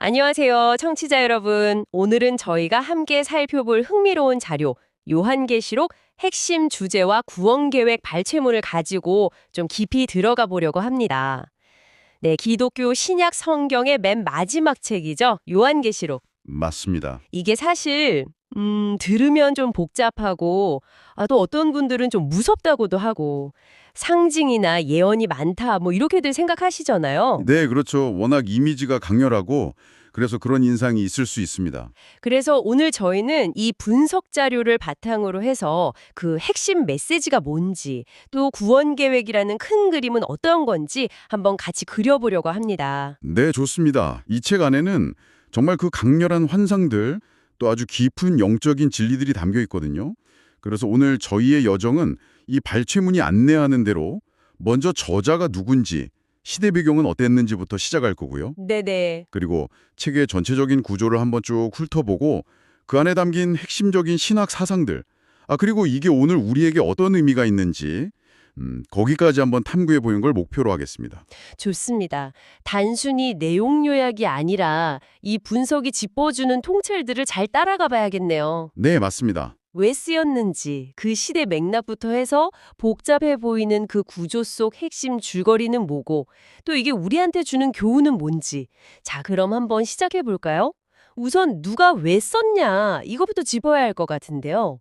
안녕하세요, 청취자 여러분. 오늘은 저희가 함께 살펴볼 흥미로운 자료, 요한계시록 핵심 주제와 구원계획 발췌문을 가지고 좀 깊이 들어가 보려고 합니다. 네, 기독교 신약 성경의 맨 마지막 책이죠. 요한계시록. 맞습니다. 이게 사실 들으면 좀 복잡하고 또 어떤 분들은 좀 무섭다고도 하고 상징이나 예언이 많다 뭐 이렇게들 생각하시잖아요. 네, 그렇죠. 워낙 이미지가 강렬하고 그래서 그런 인상이 있을 수 있습니다. 그래서 오늘 저희는 이 분석 자료를 바탕으로 해서 그 핵심 메시지가 뭔지, 또 구원 계획이라는 큰 그림은 어떤 건지 한번 같이 그려보려고 합니다. 네, 좋습니다. 이 책 안에는 정말 그 강렬한 환상들 또 아주 깊은 영적인 진리들이 담겨 있거든요. 그래서 오늘 저희의 여정은 이 발췌문이 안내하는 대로 먼저 저자가 누군지, 시대 배경은 어땠는지부터 시작할 거고요. 네네. 그리고 책의 전체적인 구조를 한번 쭉 훑어보고 그 안에 담긴 핵심적인 신학 사상들, 그리고 이게 오늘 우리에게 어떤 의미가 있는지 거기까지 한번 탐구해 보는 걸 목표로 하겠습니다. 좋습니다. 단순히 내용 요약이 아니라 이 분석이 짚어주는 통찰들을 잘 따라가 봐야겠네요. 네, 맞습니다. 왜 쓰였는지, 그 시대 맥락부터 해서 복잡해 보이는 그 구조 속 핵심 줄거리는 뭐고, 또 이게 우리한테 주는 교훈은 뭔지. 자, 그럼 한번 시작해 볼까요? 우선 누가 왜 썼냐, 이거부터 짚어야 할 것 같은데요.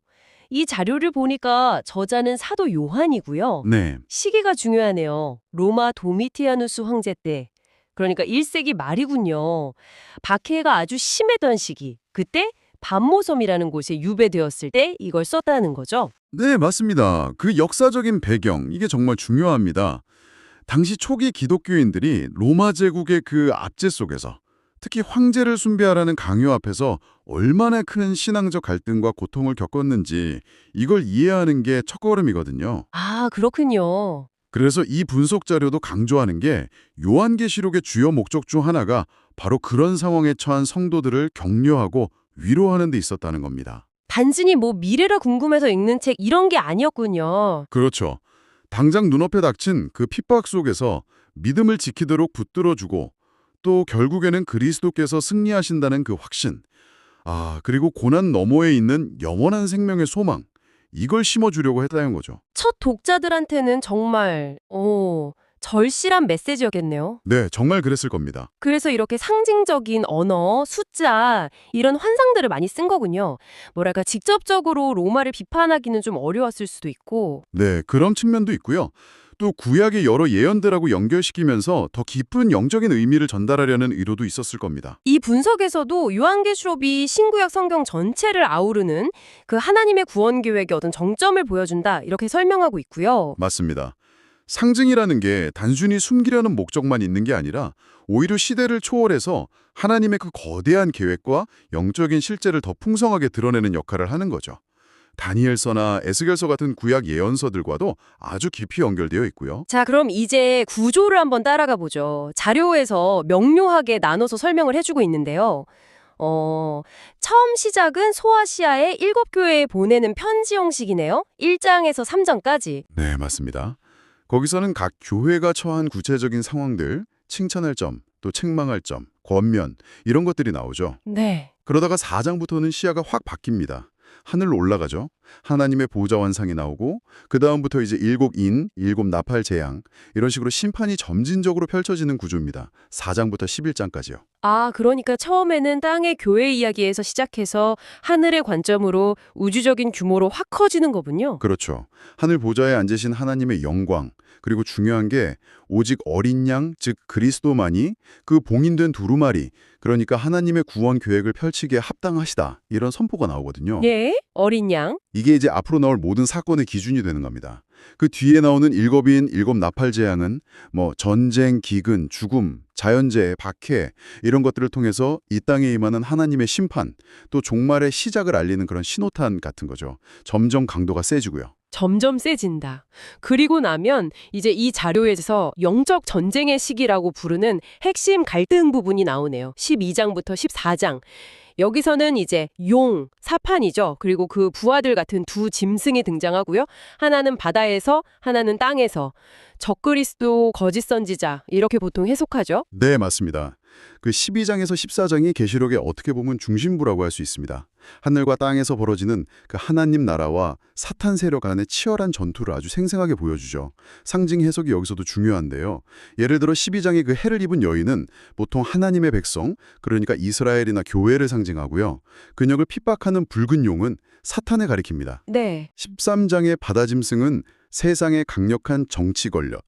이 자료를 보니까 저자는 사도 요한이고요. 네, 시기가 중요하네요. 로마 도미티아누스 황제 때. 그러니까 1세기 말이군요. 박해가 아주 심했던 시기. 그때 반모섬이라는 곳에 유배되었을 때 이걸 썼다는 거죠. 네, 맞습니다. 그 역사적인 배경, 이게 정말 중요합니다. 당시 초기 기독교인들이 로마 제국의 그 압제 속에서 특히 황제를 숭배하라는 강요 앞에서 얼마나 큰 신앙적 갈등과 고통을 겪었는지 이걸 이해하는 게 첫걸음이거든요. 아, 그렇군요. 그래서 이 분석 자료도 강조하는 게 요한계시록의 주요 목적 중 하나가 바로 그런 상황에 처한 성도들을 격려하고 위로하는 데 있었다는 겁니다. 단순히 뭐 미래가 궁금해서 읽는 책 이런 게 아니었군요. 그렇죠. 당장 눈앞에 닥친 그 핍박 속에서 믿음을 지키도록 붙들어주고 또 결국에는 그리스도께서 승리하신다는 그 확신, 그리고 고난 너머에 있는 영원한 생명의 소망, 이걸 심어주려고 했다는 거죠. 첫 독자들한테는 정말 절실한 메시지였겠네요. 네, 정말 그랬을 겁니다. 그래서 이렇게 상징적인 언어, 숫자 이런 환상들을 많이 쓴 거군요. 뭐랄까 직접적으로 로마를 비판하기는 좀 어려웠을 수도 있고. 네, 그런 측면도 있고요. 또 구약의 여러 예언들하고 연결시키면서 더 깊은 영적인 의미를 전달하려는 의도도 있었을 겁니다. 이 분석에서도 요한계시록이 신구약 성경 전체를 아우르는 그 하나님의 구원 계획의 어떤 정점을 보여준다 이렇게 설명하고 있고요. 맞습니다. 상징이라는 게 단순히 숨기려는 목적만 있는 게 아니라 오히려 시대를 초월해서 하나님의 그 거대한 계획과 영적인 실제를 더 풍성하게 드러내는 역할을 하는 거죠. 다니엘서나 에스겔서 같은 구약 예언서들과도 아주 깊이 연결되어 있고요. 자, 그럼 이제 구조를 한번 따라가 보죠. 자료에서 명료하게 나눠서 설명을 해주고 있는데요. 처음 시작은 소아시아의 7교회에 보내는 편지 형식이네요. 1장에서 3장까지. 네, 맞습니다. 거기서는 각 교회가 처한 구체적인 상황들, 칭찬할 점, 또 책망할 점, 권면 이런 것들이 나오죠. 네. 그러다가 4장부터는 시야가 확 바뀝니다. 하늘로 올라가죠. 하나님의 보좌 완상이 나오고 그 다음부터 이제 7인, 7나팔 재앙 이런 식으로 심판이 점진적으로 펼쳐지는 구조입니다. 4장부터 11장까지요. 아, 그러니까 처음에는 땅의 교회 이야기에서 시작해서 하늘의 관점으로 우주적인 규모로 확 커지는 거군요. 그렇죠. 하늘 보좌에 앉으신 하나님의 영광, 그리고 중요한 게 오직 어린 양, 즉 그리스도만이 그 봉인된 두루마리, 그러니까 하나님의 구원 계획을 펼치기에 합당하시다. 이런 선포가 나오거든요. 예? 어린 양? 이게 이제 앞으로 나올 모든 사건의 기준이 되는 겁니다. 그 뒤에 나오는 7인, 7나팔 재앙은 뭐 전쟁, 기근, 죽음, 자연재해, 박해 이런 것들을 통해서 이 땅에 임하는 하나님의 심판, 또 종말의 시작을 알리는 그런 신호탄 같은 거죠. 점점 강도가 세지고요. 점점 세진다. 그리고 나면 이제 이 자료에서 영적 전쟁의 시기라고 부르는 핵심 갈등 부분이 나오네요. 12장부터 14장. 여기서는 이제 용, 사판이죠. 그리고 그 부하들 같은 두 짐승이 등장하고요. 하나는 바다에서, 하나는 땅에서. 적그리스도, 거짓 선지자 이렇게 보통 해석하죠. 네, 맞습니다. 그 12장에서 14장이 계시록의 어떻게 보면 중심부라고 할 수 있습니다. 하늘과 땅에서 벌어지는 그 하나님 나라와 사탄 세력 간의 치열한 전투를 아주 생생하게 보여주죠. 상징 해석이 여기서도 중요한데요. 예를 들어 12장의 그 해를 입은 여인은 보통 하나님의 백성, 그러니까 이스라엘이나 교회를 상징하고요. 그녀를 핍박하는 붉은 용은 사탄을 가리킵니다. 네. 13장의 바다짐승은 세상의 강력한 정치 권력,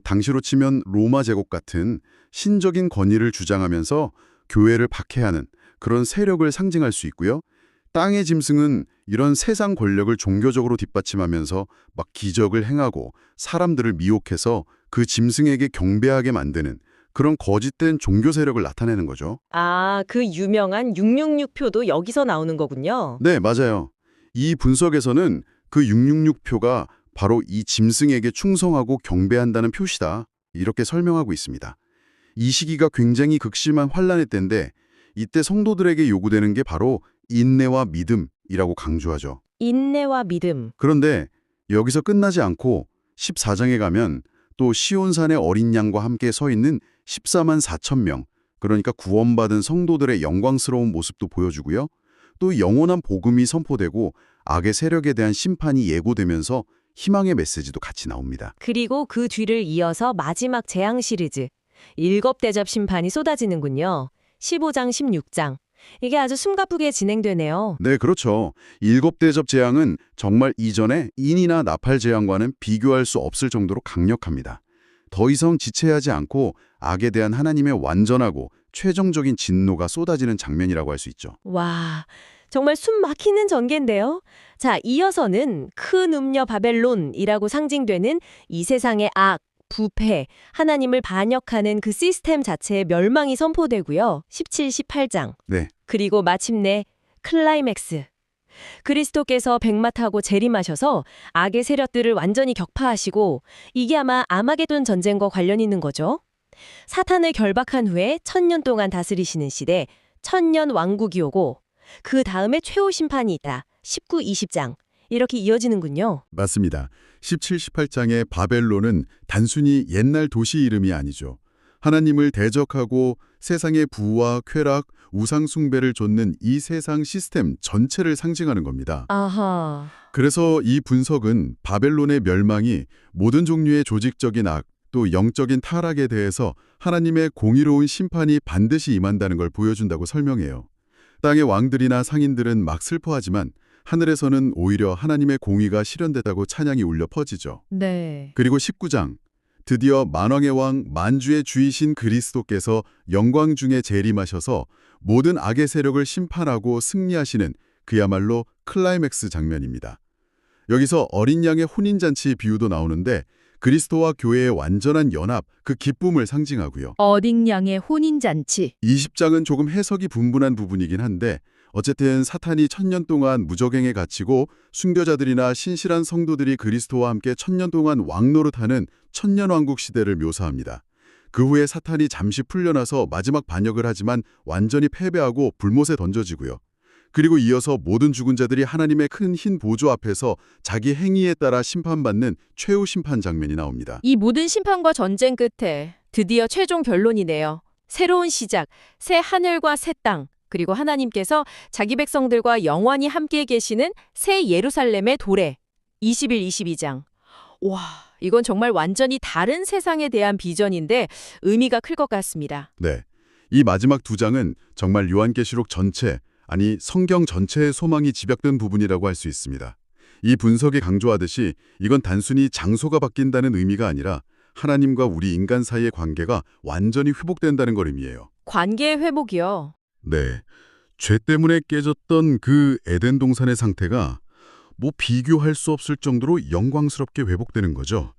당시로 치면 로마 제국 같은 신적인 권위를 주장하면서 교회를 박해하는 그런 세력을 상징할 수 있고요. 땅의 짐승은 이런 세상 권력을 종교적으로 뒷받침하면서 막 기적을 행하고 사람들을 미혹해서 그 짐승에게 경배하게 만드는 그런 거짓된 종교 세력을 나타내는 거죠. 아, 그 유명한 666표도 여기서 나오는 거군요. 네, 맞아요. 이 분석에서는 그 666표가 바로 이 짐승에게 충성하고 경배한다는 표시다. 이렇게 설명하고 있습니다. 이 시기가 굉장히 극심한 환란의 때인데 이때 성도들에게 요구되는 게 바로 인내와 믿음이라고 강조하죠. 인내와 믿음. 그런데 여기서 끝나지 않고 14장에 가면 또 시온산의 어린 양과 함께 서 있는 14만 4천 명, 그러니까 구원받은 성도들의 영광스러운 모습도 보여주고요. 또 영원한 복음이 선포되고 악의 세력에 대한 심판이 예고되면서 희망의 메시지도 같이 나옵니다. 그리고 그 뒤를 이어서 마지막 재앙 시리즈. 일곱 대접 심판이 쏟아지는군요. 15장, 16장. 이게 아주 숨가쁘게 진행되네요. 네, 그렇죠. 일곱 대접 재앙은 정말 이전의 인이나 나팔 재앙과는 비교할 수 없을 정도로 강력합니다. 더 이상 지체하지 않고 악에 대한 하나님의 완전하고 최종적인 진노가 쏟아지는 장면이라고 할 수 있죠. 와, 정말 숨 막히는 전개인데요. 자, 이어서는 큰 음녀 바벨론이라고 상징되는 이 세상의 악, 부패, 하나님을 반역하는 그 시스템 자체의 멸망이 선포되고요. 17, 18장. 네. 그리고 마침내 클라이맥스. 그리스도께서 백마 타고 재림하셔서 악의 세력들을 완전히 격파하시고 이게 아마 아마게돈 전쟁과 관련 있는 거죠. 사탄을 결박한 후에 1000년 동안 다스리시는 시대, 1000년 왕국이 오고 그 다음에 최후 심판이 있다. 19, 20장. 이렇게 이어지는군요. 맞습니다. 17, 18장의 바벨론은 단순히 옛날 도시 이름이 아니죠. 하나님을 대적하고 세상의 부와 쾌락, 우상 숭배를 좇는 이 세상 시스템 전체를 상징하는 겁니다. 아하. 그래서 이 분석은 바벨론의 멸망이 모든 종류의 조직적인 악, 또 영적인 타락에 대해서 하나님의 공의로운 심판이 반드시 임한다는 걸 보여준다고 설명해요. 땅의 왕들이나 상인들은 막 슬퍼하지만 하늘에서는 오히려 하나님의 공의가 실현됐다고 찬양이 울려 퍼지죠. 네. 그리고 19장, 드디어 만왕의 왕 만주의 주이신 그리스도께서 영광 중에 재림하셔서 모든 악의 세력을 심판하고 승리하시는 그야말로 클라이맥스 장면입니다. 여기서 어린 양의 혼인잔치 비유도 나오는데 그리스도와 교회의 완전한 연합, 그 기쁨을 상징하고요. 어린 양의 혼인잔치. 20장은 조금 해석이 분분한 부분이긴 한데 어쨌든 사탄이 1000년 동안 무적행에 갇히고 순교자들이나 신실한 성도들이 그리스도와 함께 1000년 동안 왕노릇하는 천년왕국 시대를 묘사합니다. 그 후에 사탄이 잠시 풀려나서 마지막 반역을 하지만 완전히 패배하고 불못에 던져지고요. 그리고 이어서 모든 죽은 자들이 하나님의 큰 흰 보좌 앞에서 자기 행위에 따라 심판받는 최후 심판 장면이 나옵니다. 이 모든 심판과 전쟁 끝에 드디어 최종 결론이네요. 새로운 시작, 새 하늘과 새 땅, 그리고 하나님께서 자기 백성들과 영원히 함께 계시는 새 예루살렘의 도래. 21, 22장. 와, 이건 정말 완전히 다른 세상에 대한 비전인데 의미가 클 것 같습니다. 네, 이 마지막 두 장은 정말 요한계시록 전체, 아니 성경 전체의 소망이 집약된 부분이라고 할 수 있습니다. 이 분석이 강조하듯이 이건 단순히 장소가 바뀐다는 의미가 아니라 하나님과 우리 인간 사이의 관계가 완전히 회복된다는 걸 의미해요. 관계의 회복이요. 네, 죄 때문에 깨졌던 그 에덴 동산의 상태가 비교할 수 없을 정도로 영광스럽게 회복되는 거죠.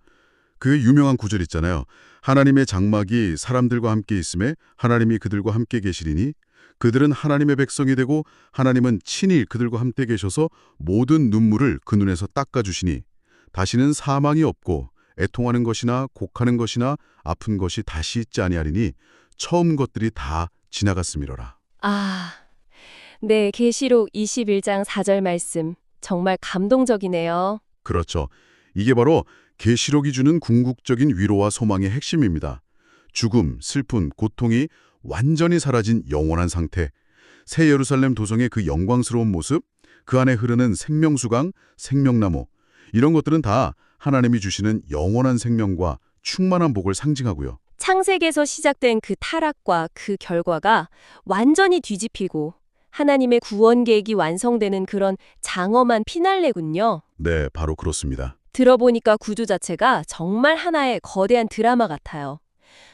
그 유명한 구절 있잖아요. 하나님의 장막이 사람들과 함께 있음에 하나님이 그들과 함께 계시리니 그들은 하나님의 백성이 되고 하나님은 친히 그들과 함께 계셔서 모든 눈물을 그 눈에서 닦아주시니 다시는 사망이 없고 애통하는 것이나 곡하는 것이나 아픈 것이 다시 있지 아니하리니 처음 것들이 다 지나갔음이로라. 아, 네, 계시록 21장 4절 말씀. 정말 감동적이네요. 그렇죠. 이게 바로 계시록이 주는 궁극적인 위로와 소망의 핵심입니다. 죽음, 슬픔, 고통이 완전히 사라진 영원한 상태. 새 예루살렘 도성의 그 영광스러운 모습, 그 안에 흐르는 생명수강, 생명나무. 이런 것들은 다 하나님이 주시는 영원한 생명과 충만한 복을 상징하고요. 창세기에서 시작된 그 타락과 그 결과가 완전히 뒤집히고 하나님의 구원 계획이 완성되는 그런 장엄한 피날레군요. 네, 바로 그렇습니다. 들어보니까 구조 자체가 정말 하나의 거대한 드라마 같아요.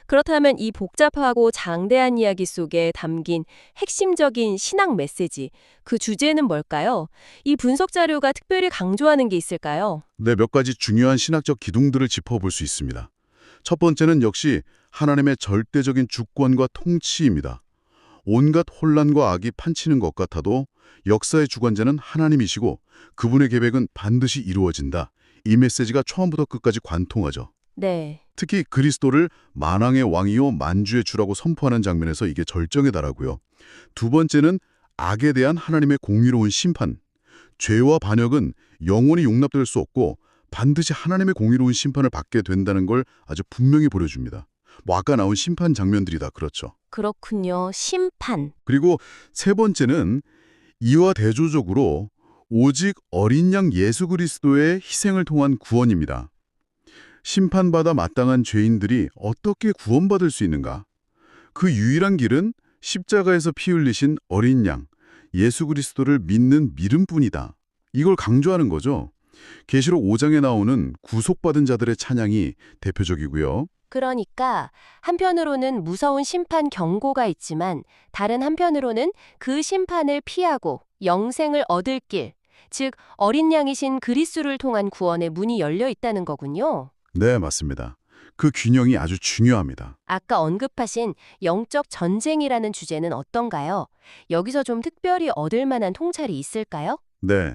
그렇다면 이 복잡하고 장대한 이야기 속에 담긴 핵심적인 신학 메시지, 그 주제는 뭘까요? 이 분석 자료가 특별히 강조하는 게 있을까요? 네, 몇 가지 중요한 신학적 기둥들을 짚어볼 수 있습니다. 첫 번째는 역시 하나님의 절대적인 주권과 통치입니다. 온갖 혼란과 악이 판치는 것 같아도 역사의 주관자는 하나님이시고 그분의 계획은 반드시 이루어진다. 이 메시지가 처음부터 끝까지 관통하죠. 네. 특히 그리스도를 만왕의 왕이요 만주의 주라고 선포하는 장면에서 이게 절정에 달하고요. 두 번째는 악에 대한 하나님의 공의로운 심판. 죄와 반역은 영원히 용납될 수 없고 반드시 하나님의 공의로운 심판을 받게 된다는 걸 아주 분명히 보여줍니다. 뭐 아까 나온 심판 장면들이 다 그렇죠. 그렇군요. 심판. 그리고 세 번째는 이와 대조적으로 오직 어린 양 예수 그리스도의 희생을 통한 구원입니다. 심판받아 마땅한 죄인들이 어떻게 구원받을 수 있는가? 그 유일한 길은 십자가에서 피 흘리신 어린 양, 예수 그리스도를 믿는 믿음뿐이다. 이걸 강조하는 거죠. 계시록 5장에 나오는 구속받은 자들의 찬양이 대표적이고요. 그러니까 한편으로는 무서운 심판 경고가 있지만 다른 한편으로는 그 심판을 피하고 영생을 얻을 길, 즉 어린 양이신 그리스도를 통한 구원의 문이 열려 있다는 거군요. 네, 맞습니다. 그 균형이 아주 중요합니다. 아까 언급하신 영적 전쟁이라는 주제는 어떤가요? 여기서 좀 특별히 얻을 만한 통찰이 있을까요? 네,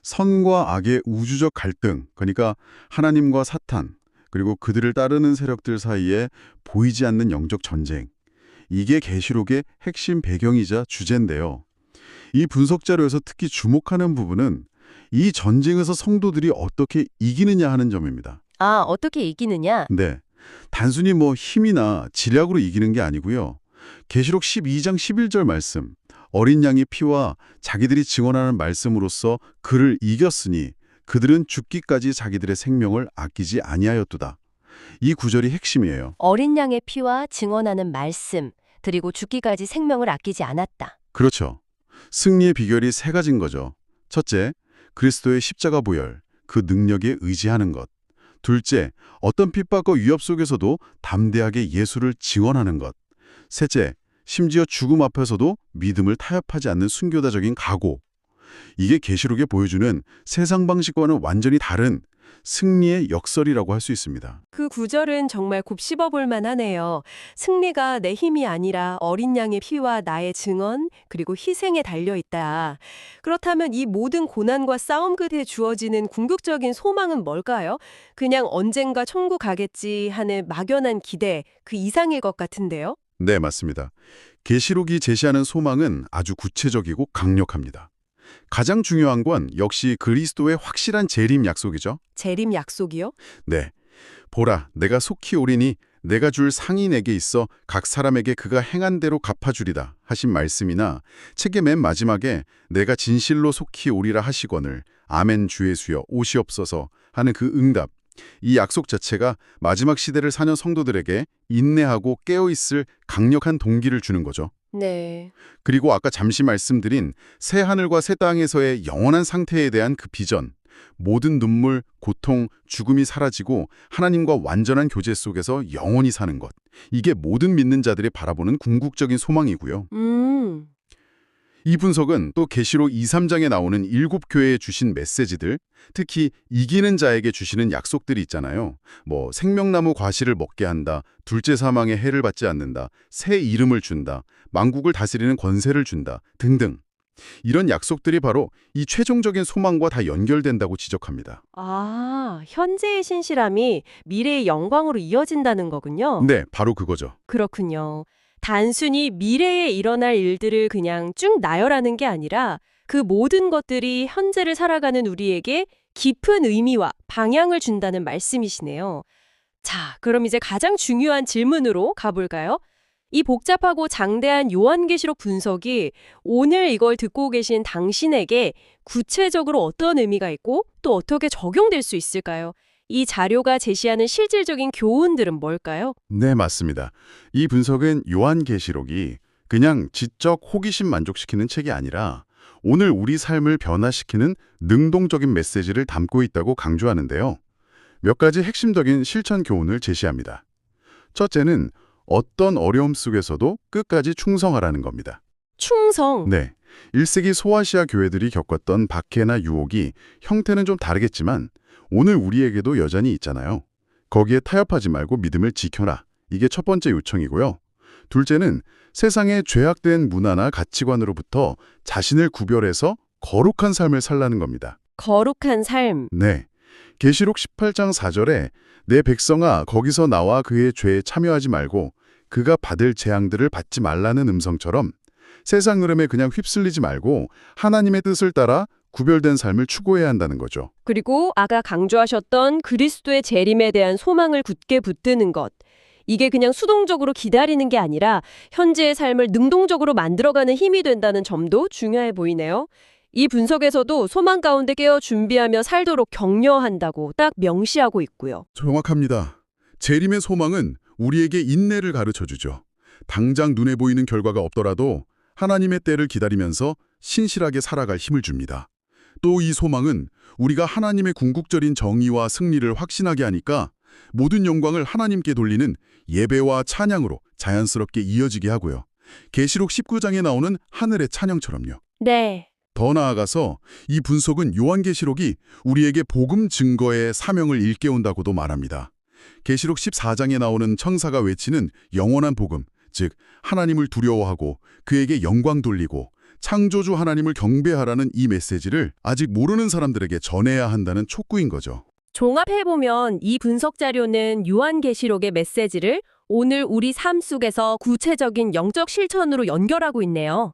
선과 악의 우주적 갈등, 그러니까 하나님과 사탄, 그리고 그들을 따르는 세력들 사이에 보이지 않는 영적 전쟁. 이게 계시록의 핵심 배경이자 주제인데요. 이 분석 자료에서 특히 주목하는 부분은 이 전쟁에서 성도들이 어떻게 이기느냐 하는 점입니다. 아, 어떻게 이기느냐? 네, 단순히 뭐 힘이나 지략으로 이기는 게 아니고요. 계시록 12장 11절 말씀, 어린 양의 피와 자기들이 증언하는 말씀으로써 그를 이겼으니 그들은 죽기까지 자기들의 생명을 아끼지 아니하였도다. 이 구절이 핵심이에요. 어린 양의 피와 증언하는 말씀, 그리고 죽기까지 생명을 아끼지 않았다. 그렇죠. 승리의 비결이 세 가지인 거죠. 첫째, 그리스도의 십자가 보혈, 그 능력에 의지하는 것. 둘째, 어떤 핍박과 위협 속에서도 담대하게 예수를 증언하는 것. 셋째, 심지어 죽음 앞에서도 믿음을 타협하지 않는 순교자적인 각오. 이게 계시록에 보여주는 세상 방식과는 완전히 다른 승리의 역설이라고 할 수 있습니다. 그 구절은 정말 곱씹어 볼 만하네요. 승리가 내 힘이 아니라 어린 양의 피와 나의 증언 그리고 희생에 달려 있다. 그렇다면 이 모든 고난과 싸움 끝에 주어지는 궁극적인 소망은 뭘까요? 그냥 언젠가 천국 가겠지 하는 막연한 기대 그 이상일 것 같은데요. 네, 맞습니다. 계시록이 제시하는 소망은 아주 구체적이고 강력합니다. 가장 중요한 건 역시 그리스도의 확실한 재림 약속이죠. 재림 약속이요? 네. 보라, 내가 속히 오리니 내가 줄 상이 내게 있어 각 사람에게 그가 행한 대로 갚아주리다 하신 말씀이나 책의 맨 마지막에 내가 진실로 속히 오리라 하시거늘 아멘 주 예수여 오시옵소서 하는 그 응답. 이 약속 자체가 마지막 시대를 사는 성도들에게 인내하고 깨어있을 강력한 동기를 주는 거죠. 네. 그리고 아까 잠시 말씀드린 새 하늘과 새 땅에서의 영원한 상태에 대한 그 비전, 모든 눈물, 고통, 죽음이 사라지고 하나님과 완전한 교제 속에서 영원히 사는 것. 이게 모든 믿는 자들이 바라보는 궁극적인 소망이고요. 이 분석은 또 계시록 2, 3장에 나오는 7교회에 주신 메시지들, 특히 이기는 자에게 주시는 약속들이 있잖아요. 뭐 생명나무 과실을 먹게 한다, 둘째 사망의 해를 받지 않는다, 새 이름을 준다, 만국을 다스리는 권세를 준다 등등. 이런 약속들이 바로 이 최종적인 소망과 다 연결된다고 지적합니다. 아, 현재의 신실함이 미래의 영광으로 이어진다는 거군요. 네, 바로 그거죠. 그렇군요. 단순히 미래에 일어날 일들을 그냥 쭉 나열하는 게 아니라 그 모든 것들이 현재를 살아가는 우리에게 깊은 의미와 방향을 준다는 말씀이시네요. 자, 그럼 이제 가장 중요한 질문으로 가볼까요? 이 복잡하고 장대한 요한계시록 분석이 오늘 이걸 듣고 계신 당신에게 구체적으로 어떤 의미가 있고 또 어떻게 적용될 수 있을까요? 이 자료가 제시하는 실질적인 교훈들은 뭘까요? 네, 맞습니다. 이 분석은 요한계시록이 그냥 지적 호기심 만족시키는 책이 아니라 오늘 우리 삶을 변화시키는 능동적인 메시지를 담고 있다고 강조하는데요. 몇 가지 핵심적인 실천 교훈을 제시합니다. 첫째는 어떤 어려움 속에서도 끝까지 충성하라는 겁니다. 충성. 네, 1세기 소아시아 교회들이 겪었던 박해나 유혹이 형태는 좀 다르겠지만 오늘 우리에게도 여전히 있잖아요. 거기에 타협하지 말고 믿음을 지켜라. 이게 첫 번째 요청이고요. 둘째는 세상의 죄악된 문화나 가치관으로부터 자신을 구별해서 거룩한 삶을 살라는 겁니다. 거룩한 삶. 네, 계시록 18장 4절에 내 백성아 거기서 나와 그의 죄에 참여하지 말고 그가 받을 재앙들을 받지 말라는 음성처럼 세상 흐름에 그냥 휩쓸리지 말고 하나님의 뜻을 따라 구별된 삶을 추구해야 한다는 거죠. 그리고 아까 강조하셨던 그리스도의 재림에 대한 소망을 굳게 붙드는 것. 이게 그냥 수동적으로 기다리는 게 아니라 현재의 삶을 능동적으로 만들어가는 힘이 된다는 점도 중요해 보이네요. 이 분석에서도 소망 가운데 깨어 준비하며 살도록 격려한다고 딱 명시하고 있고요. 정확합니다. 재림의 소망은 우리에게 인내를 가르쳐주죠. 당장 눈에 보이는 결과가 없더라도 하나님의 때를 기다리면서 신실하게 살아갈 힘을 줍니다. 또 이 소망은 우리가 하나님의 궁극적인 정의와 승리를 확신하게 하니까 모든 영광을 하나님께 돌리는 예배와 찬양으로 자연스럽게 이어지게 하고요. 계시록 19장에 나오는 하늘의 찬양처럼요. 네. 더 나아가서 이 분석은 요한계시록이 우리에게 복음 증거의 사명을 일깨운다고도 말합니다. 계시록 14장에 나오는 청사가 외치는 영원한 복음, 즉 하나님을 두려워하고 그에게 영광 돌리고 창조주 하나님을 경배하라는 이 메시지를 아직 모르는 사람들에게 전해야 한다는 촉구인 거죠. 종합해보면 이 분석 자료는 요한계시록의 메시지를 오늘 우리 삶 속에서 구체적인 영적 실천으로 연결하고 있네요.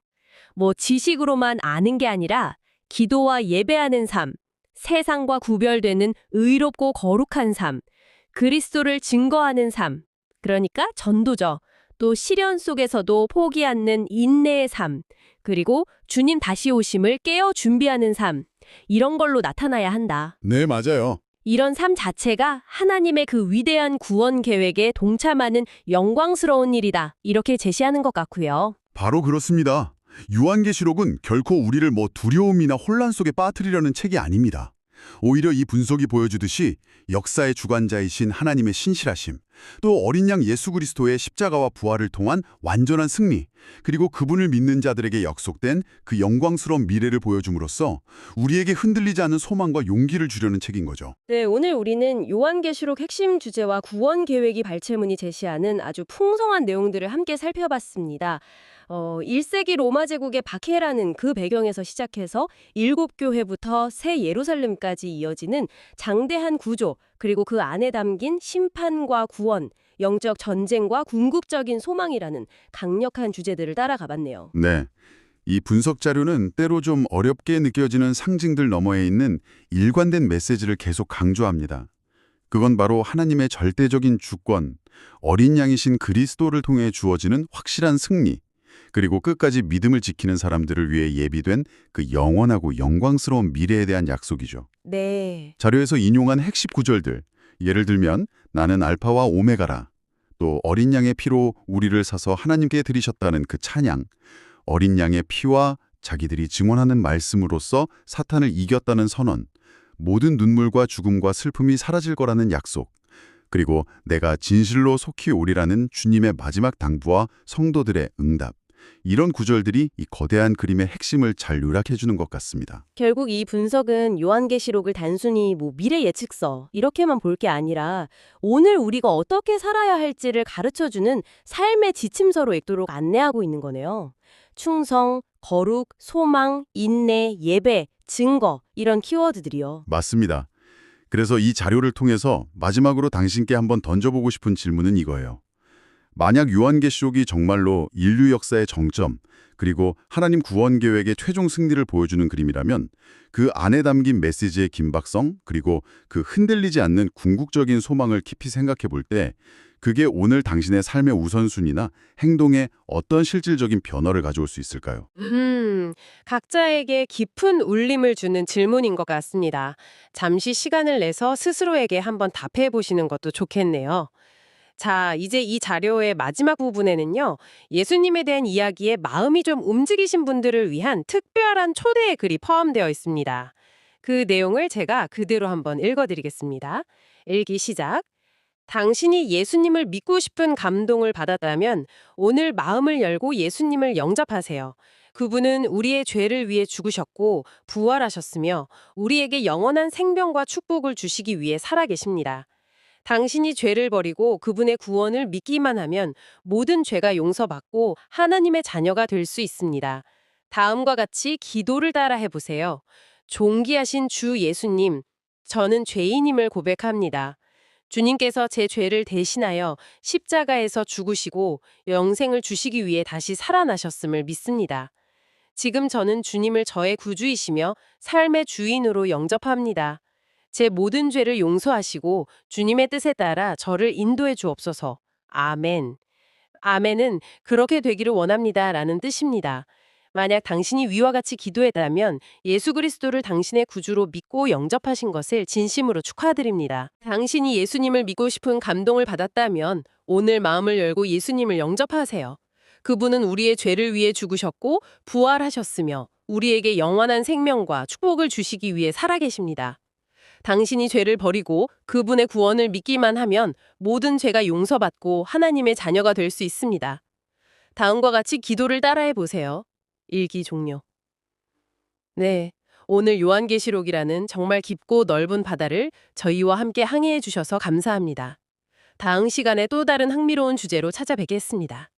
뭐 지식으로만 아는 게 아니라 기도와 예배하는 삶, 세상과 구별되는 의롭고 거룩한 삶, 그리스도를 증거하는 삶, 그러니까 전도죠. 또 시련 속에서도 포기 않는 인내의 삶, 그리고 주님 다시 오심을 깨어 준비하는 삶, 이런 걸로 나타나야 한다. 네, 맞아요. 이런 삶 자체가 하나님의 그 위대한 구원 계획에 동참하는 영광스러운 일이다. 이렇게 제시하는 것 같고요. 바로 그렇습니다. 요한계시록은 결코 우리를 두려움이나 혼란 속에 빠뜨리려는 책이 아닙니다. 오히려 이 분석이 보여주듯이 역사의 주관자이신 하나님의 신실하심, 또 어린 양 예수 그리스도의 십자가와 부활을 통한 완전한 승리, 그리고 그분을 믿는 자들에게 약속된 그 영광스러운 미래를 보여줌으로써 우리에게 흔들리지 않는 소망과 용기를 주려는 책인 거죠. 네, 오늘 우리는 요한계시록 핵심 주제와 구원 계획이 발췌문이 제시하는 아주 풍성한 내용들을 함께 살펴봤습니다. 1세기 로마 제국의 박해라는 그 배경에서 시작해서 7교회부터 새 예루살렘까지 이어지는 장대한 구조, 그리고 그 안에 담긴 심판과 구원, 영적 전쟁과 궁극적인 소망이라는 강력한 주제들을 따라가 봤네요. 네. 이 분석 자료는 때로 좀 어렵게 느껴지는 상징들 너머에 있는 일관된 메시지를 계속 강조합니다. 그건 바로 하나님의 절대적인 주권, 어린 양이신 그리스도를 통해 주어지는 확실한 승리, 그리고 끝까지 믿음을 지키는 사람들을 위해 예비된 그 영원하고 영광스러운 미래에 대한 약속이죠. 네. 자료에서 인용한 핵심 구절들, 예를 들면 나는 알파와 오메가라, 또 어린 양의 피로 우리를 사서 하나님께 드리셨다는 그 찬양, 어린 양의 피와 자기들이 증언하는 말씀으로써 사탄을 이겼다는 선언, 모든 눈물과 죽음과 슬픔이 사라질 거라는 약속, 그리고 내가 진실로 속히 오리라는 주님의 마지막 당부와 성도들의 응답, 이런 구절들이 이 거대한 그림의 핵심을 잘 요약해 주는 것 같습니다. 결국 이 분석은 요한계시록을 단순히 미래 예측서 이렇게만 볼 게 아니라 오늘 우리가 어떻게 살아야 할지를 가르쳐주는 삶의 지침서로 읽도록 안내하고 있는 거네요. 충성, 거룩, 소망, 인내, 예배, 증거 이런 키워드들이요. 맞습니다. 그래서 이 자료를 통해서 마지막으로 당신께 한번 던져보고 싶은 질문은 이거예요. 만약 요한계시록이 정말로 인류 역사의 정점, 그리고 하나님 구원 계획의 최종 승리를 보여주는 그림이라면 그 안에 담긴 메시지의 긴박성, 그리고 그 흔들리지 않는 궁극적인 소망을 깊이 생각해 볼 때 그게 오늘 당신의 삶의 우선순위나 행동에 어떤 실질적인 변화를 가져올 수 있을까요? 각자에게 깊은 울림을 주는 질문인 것 같습니다. 잠시 시간을 내서 스스로에게 한번 답해 보시는 것도 좋겠네요. 자, 이제 이 자료의 마지막 부분에는요, 예수님에 대한 이야기에 마음이 좀 움직이신 분들을 위한 특별한 초대의 글이 포함되어 있습니다. 그 내용을 제가 그대로 한번 읽어드리겠습니다. 읽기 시작. 당신이 예수님을 믿고 싶은 감동을 받았다면 오늘 마음을 열고 예수님을 영접하세요. 그분은 우리의 죄를 위해 죽으셨고 부활하셨으며 우리에게 영원한 생명과 축복을 주시기 위해 살아계십니다. 당신이 죄를 버리고 그분의 구원을 믿기만 하면 모든 죄가 용서받고 하나님의 자녀가 될 수 있습니다. 다음과 같이 기도를 따라 해보세요. 존귀하신 주 예수님, 저는 죄인임을 고백합니다. 주님께서 제 죄를 대신하여 십자가에서 죽으시고 영생을 주시기 위해 다시 살아나셨음을 믿습니다. 지금 저는 주님을 저의 구주이시며 삶의 주인으로 영접합니다. 제 모든 죄를 용서하시고 주님의 뜻에 따라 저를 인도해 주옵소서. 아멘. 아멘은 그렇게 되기를 원합니다 라는 뜻입니다. 만약 당신이 위와 같이 기도했다면 예수 그리스도를 당신의 구주로 믿고 영접하신 것을 진심으로 축하드립니다. 당신이 예수님을 믿고 싶은 감동을 받았다면 오늘 마음을 열고 예수님을 영접하세요. 그분은 우리의 죄를 위해 죽으셨고 부활하셨으며 우리에게 영원한 생명과 축복을 주시기 위해 살아계십니다. 당신이 죄를 버리고 그분의 구원을 믿기만 하면 모든 죄가 용서받고 하나님의 자녀가 될 수 있습니다. 다음과 같이 기도를 따라해 보세요. 읽기 종료. 네, 오늘 요한계시록이라는 정말 깊고 넓은 바다를 저희와 함께 항해해 주셔서 감사합니다. 다음 시간에 또 다른 흥미로운 주제로 찾아뵙겠습니다.